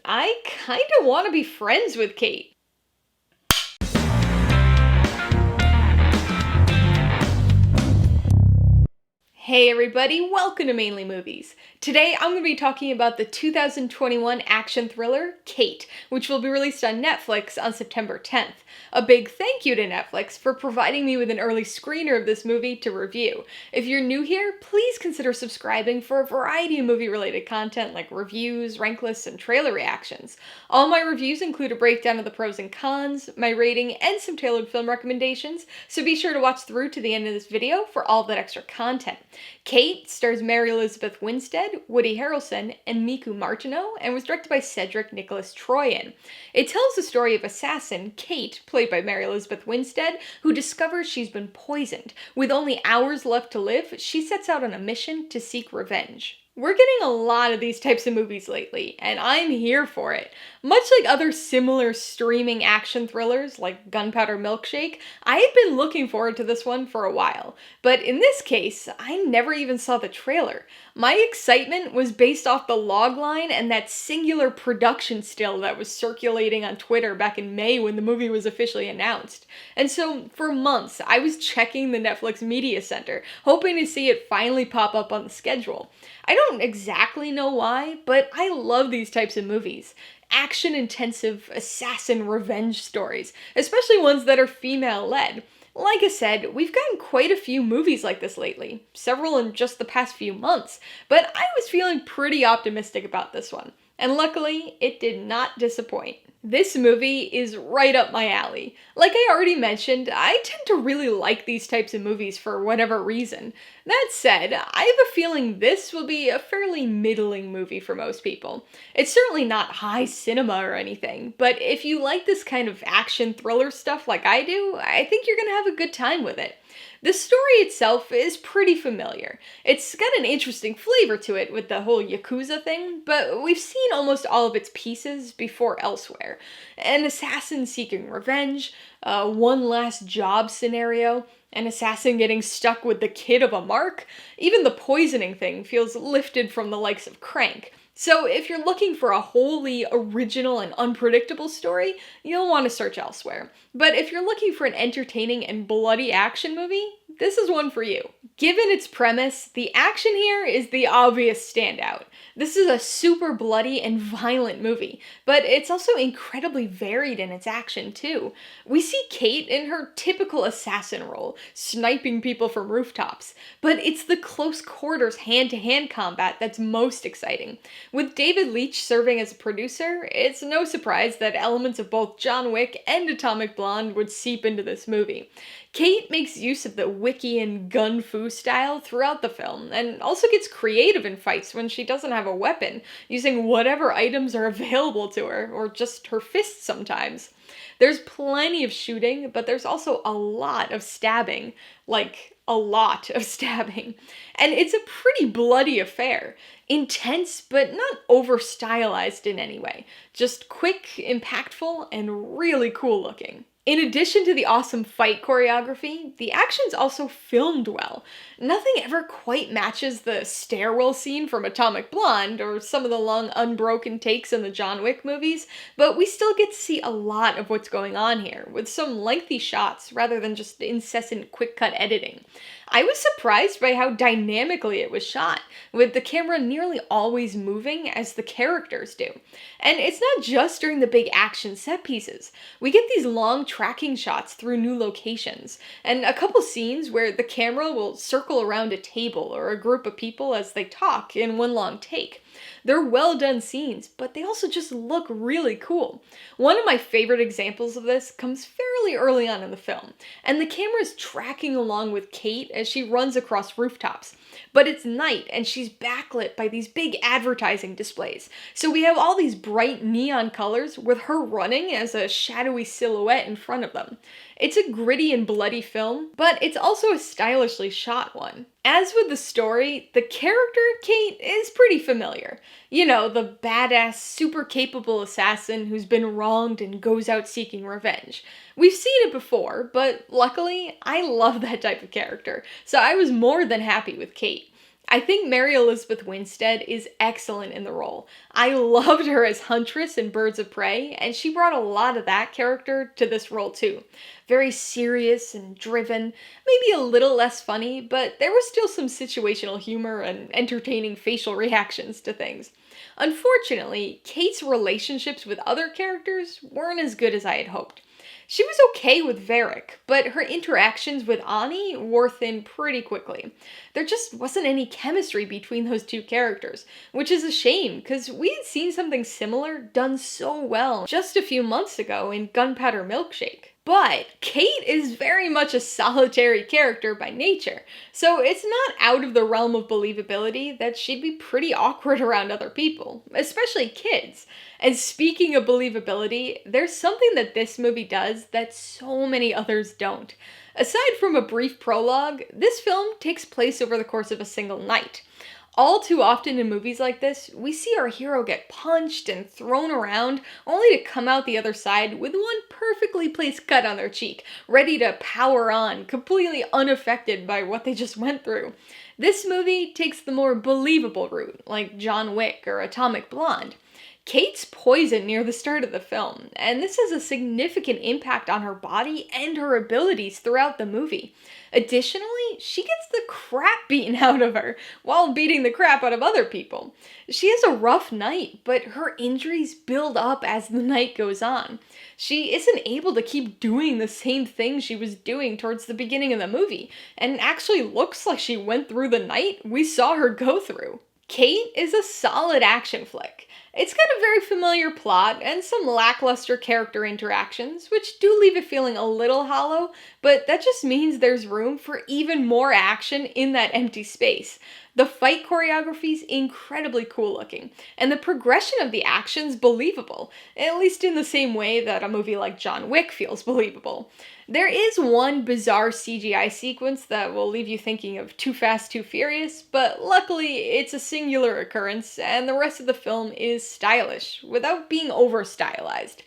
I kinda wanna be friends with Kate. Hey everybody, welcome to Mainly Movies. Today I'm going to be talking about the 2021 action thriller, Kate, which will be released on Netflix on September 10th. A big thank you to Netflix for providing me with an early screener of this movie to review. If you're new here, please consider subscribing for a variety of movie-related content like reviews, rank lists, and trailer reactions. All my reviews include a breakdown of the pros and cons, my rating, and some tailored film recommendations, so be sure to watch through to the end of this video for all that extra content. Kate stars Mary Elizabeth Winstead, Woody Harrelson, and Miku Martineau, and was directed by Cedric Nicolas-Troyan. It tells the story of assassin Kate, played by Mary Elizabeth Winstead, who discovers she's been poisoned. With only hours left to live, she sets out on a mission to seek revenge. We're getting a lot of these types of movies lately, and I'm here for it. Much like other similar streaming action thrillers like Gunpowder Milkshake, I had been looking forward to this one for a while. But in this case, I never even saw the trailer. My excitement was based off the logline and that singular production still that was circulating on Twitter back in May when the movie was officially announced. And so, for months, I was checking the Netflix Media Center, hoping to see it finally pop up on the schedule. I don't exactly know why, but I love these types of movies. Action-intensive assassin revenge stories, especially ones that are female-led. Like I said, we've gotten quite a few movies like this lately, several in just the past few months, but I was feeling pretty optimistic about this one. And luckily, it did not disappoint. This movie is right up my alley. Like I already mentioned, I tend to really like these types of movies for whatever reason. That said, I have a feeling this will be a fairly middling movie for most people. It's certainly not high cinema or anything, but if you like this kind of action thriller stuff like I do, I think you're gonna have a good time with it. The story itself is pretty familiar. It's got an interesting flavor to it with the whole Yakuza thing, but we've seen almost all of its pieces before elsewhere. An assassin seeking revenge, a one last job scenario, an assassin getting stuck with the kid of a mark. Even the poisoning thing feels lifted from the likes of Crank. So if you're looking for a wholly original and unpredictable story, you'll want to search elsewhere. But if you're looking for an entertaining and bloody action movie, this is one for you. Given its premise, the action here is the obvious standout. This is a super bloody and violent movie, but it's also incredibly varied in its action too. We see Kate in her typical assassin role, sniping people from rooftops, but it's the close quarters hand-to-hand combat that's most exciting. With David Leitch serving as a producer, it's no surprise that elements of both John Wick and Atomic Blonde would seep into this movie. Kate makes use of the Wickian gun fu style throughout the film, and also gets creative in fights when she doesn't have a weapon, using whatever items are available to her, or just her fists sometimes. There's plenty of shooting, but there's also a lot of stabbing. Like, a lot of stabbing. And it's a pretty bloody affair. Intense, but not over-stylized in any way. Just quick, impactful, and really cool looking. In addition to the awesome fight choreography, the action's also filmed well. Nothing ever quite matches the stairwell scene from Atomic Blonde or some of the long unbroken takes in the John Wick movies, but we still get to see a lot of what's going on here, with some lengthy shots rather than just incessant quick-cut editing. I was surprised by how dynamically it was shot, with the camera nearly always moving as the characters do. And it's not just during the big action set pieces. We get these long tracking shots through new locations, and a couple scenes where the camera will circle around a table or a group of people as they talk in one long take. They're well done scenes, but they also just look really cool. One of my favorite examples of this comes fairly early on in the film, and the camera's tracking along with Kate as she runs across rooftops. But it's night, and she's backlit by these big advertising displays. So we have all these bright neon colors with her running as a shadowy silhouette in front of them. It's a gritty and bloody film, but it's also a stylishly shot one. As with the story, the character, Kate, is pretty familiar. You know, the badass, super capable assassin who's been wronged and goes out seeking revenge. We've seen it before, but luckily, I love that type of character, so I was more than happy with Kate. I think Mary Elizabeth Winstead is excellent in the role. I loved her as Huntress in Birds of Prey, and she brought a lot of that character to this role too. Very serious and driven, maybe a little less funny, but there was still some situational humor and entertaining facial reactions to things. Unfortunately, Kate's relationships with other characters weren't as good as I had hoped. She was okay with Varric, but her interactions with Ani wore thin pretty quickly. There just wasn't any chemistry between those two characters, which is a shame because we had seen something similar done so well just a few months ago in Gunpowder Milkshake. But Kate is very much a solitary character by nature, so it's not out of the realm of believability that she'd be pretty awkward around other people, especially kids. And speaking of believability, there's something that this movie does that so many others don't. Aside from a brief prologue, this film takes place over the course of a single night. All too often in movies like this, we see our hero get punched and thrown around, only to come out the other side with one perfectly placed cut on their cheek, ready to power on, completely unaffected by what they just went through. This movie takes the more believable route, like John Wick or Atomic Blonde. Kate's poisoned near the start of the film, and this has a significant impact on her body and her abilities throughout the movie. Additionally, she gets the crap beaten out of her while beating the crap out of other people. She has a rough night, but her injuries build up as the night goes on. She isn't able to keep doing the same thing she was doing towards the beginning of the movie, and actually looks like she went through the night we saw her go through. Kate is a solid action flick. It's got a very familiar plot and some lackluster character interactions, which do leave it feeling a little hollow, but that just means there's room for even more action in that empty space. The fight choreography is incredibly cool looking, and the progression of the action's believable, at least in the same way that a movie like John Wick feels believable. There is one bizarre CGI sequence that will leave you thinking of Too Fast, Too Furious, but luckily it's a singular occurrence, and the rest of the film is stylish, without being over-stylized.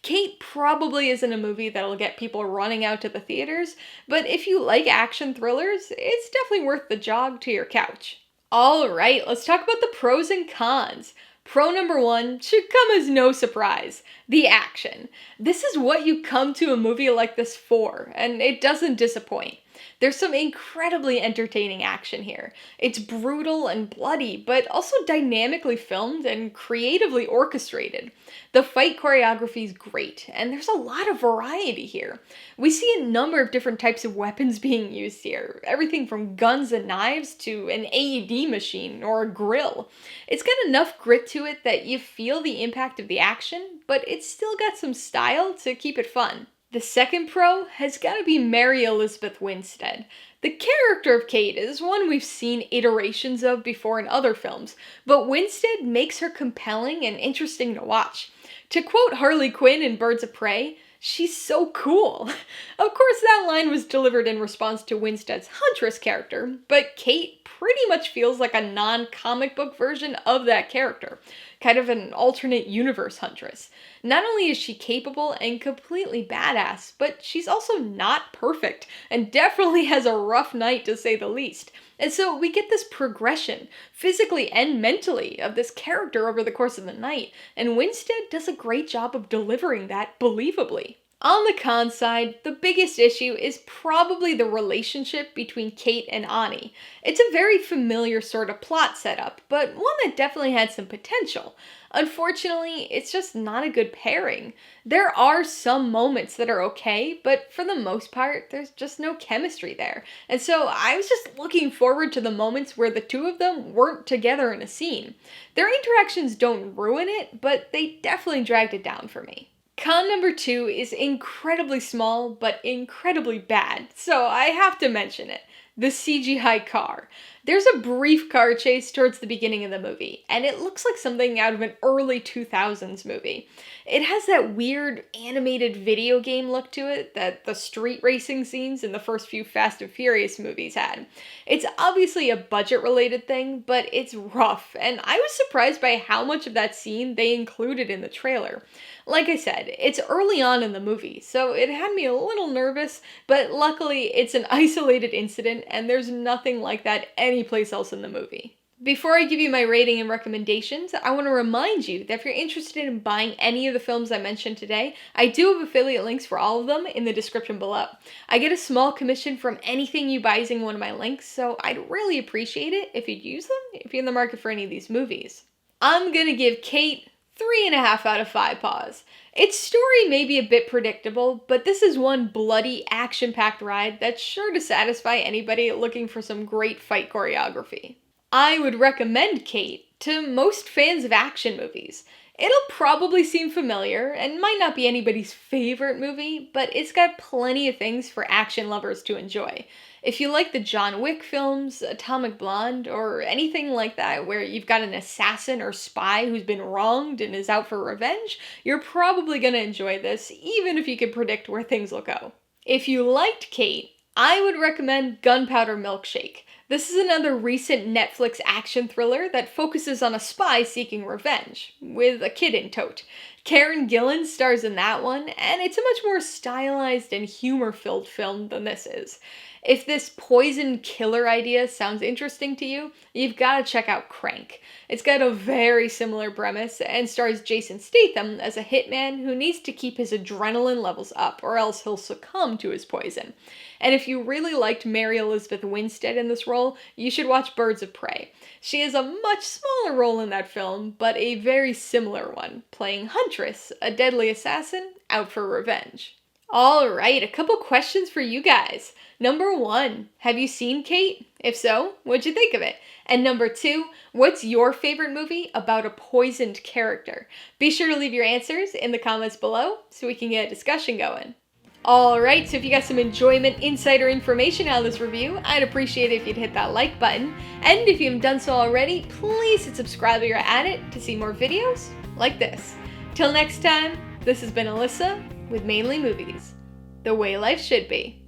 Kate probably isn't a movie that'll get people running out to the theaters, but if you like action thrillers, it's definitely worth the jog to your couch. Alright, let's talk about the pros and cons. Pro number one should come as no surprise. The action. This is what you come to a movie like this for, and it doesn't disappoint. There's some incredibly entertaining action here. It's brutal and bloody, but also dynamically filmed and creatively orchestrated. The fight choreography is great, and there's a lot of variety here. We see a number of different types of weapons being used here, everything from guns and knives to an AED machine or a grill. It's got enough grit to it that you feel the impact of the action, but it's still got some style to keep it fun. The second pro has got to be Mary Elizabeth Winstead. The character of Kate is one we've seen iterations of before in other films, but Winstead makes her compelling and interesting to watch. To quote Harley Quinn in Birds of Prey, she's so cool. Of course, that line was delivered in response to Winstead's Huntress character, but Kate pretty much feels like a non-comic book version of that character. Kind of an alternate universe Huntress. Not only is she capable and completely badass, but she's also not perfect, and definitely has a rough night to say the least. And so we get this progression, physically and mentally, of this character over the course of the night, and Winstead does a great job of delivering that believably. On the con side, the biggest issue is probably the relationship between Kate and Ani. It's a very familiar sort of plot setup, but one that definitely had some potential. Unfortunately, it's just not a good pairing. There are some moments that are okay, but for the most part, there's just no chemistry there. And so I was just looking forward to the moments where the two of them weren't together in a scene. Their interactions don't ruin it, but they definitely dragged it down for me. Con number two is incredibly small, but incredibly bad, so I have to mention it. The CGI car. There's a brief car chase towards the beginning of the movie, and it looks like something out of an early 2000s movie. It has that weird animated video game look to it that the street racing scenes in the first few Fast and Furious movies had. It's obviously a budget-related thing, but it's rough, and I was surprised by how much of that scene they included in the trailer. Like I said, it's early on in the movie, so it had me a little nervous, but luckily it's an isolated incident action, and there's nothing like that anyplace else in the movie. Before I give you my rating and recommendations, I want to remind you that if you're interested in buying any of the films I mentioned today, I do have affiliate links for all of them in the description below. I get a small commission from anything you buy using one of my links, so I'd really appreciate it if you'd use them if you're in the market for any of these movies. I'm gonna give Kate 3.5 out of 5 paws. Its story may be a bit predictable, but this is one bloody, action-packed ride that's sure to satisfy anybody looking for some great fight choreography. I would recommend Kate to most fans of action movies. It'll probably seem familiar and might not be anybody's favorite movie, but it's got plenty of things for action lovers to enjoy. If you like the John Wick films, Atomic Blonde, or anything like that where you've got an assassin or spy who's been wronged and is out for revenge, you're probably going to enjoy this, even if you can predict where things will go. If you liked Kate, I would recommend Gunpowder Milkshake. This is another recent Netflix action thriller that focuses on a spy seeking revenge, with a kid in tote. Karen Gillan stars in that one, and it's a much more stylized and humor-filled film than this is. If this poison killer idea sounds interesting to you, you've got to check out Crank. It's got a very similar premise and stars Jason Statham as a hitman who needs to keep his adrenaline levels up or else he'll succumb to his poison. And if you really liked Mary Elizabeth Winstead in this role, you should watch Birds of Prey. She has a much smaller role in that film, but a very similar one, playing Huntress, a deadly assassin out for revenge. Alright, a couple questions for you guys. Number 1, have you seen Kate? If so, what'd you think of it? And number 2, what's your favorite movie about a poisoned character? Be sure to leave your answers in the comments below so we can get a discussion going. Alright, so if you got some enjoyment, insight, or information out of this review, I'd appreciate it if you'd hit that like button. And if you haven't done so already, please hit subscribe while you're at it to see more videos like this. Till next time, this has been Alyssa with Mainly Movies, the way life should be.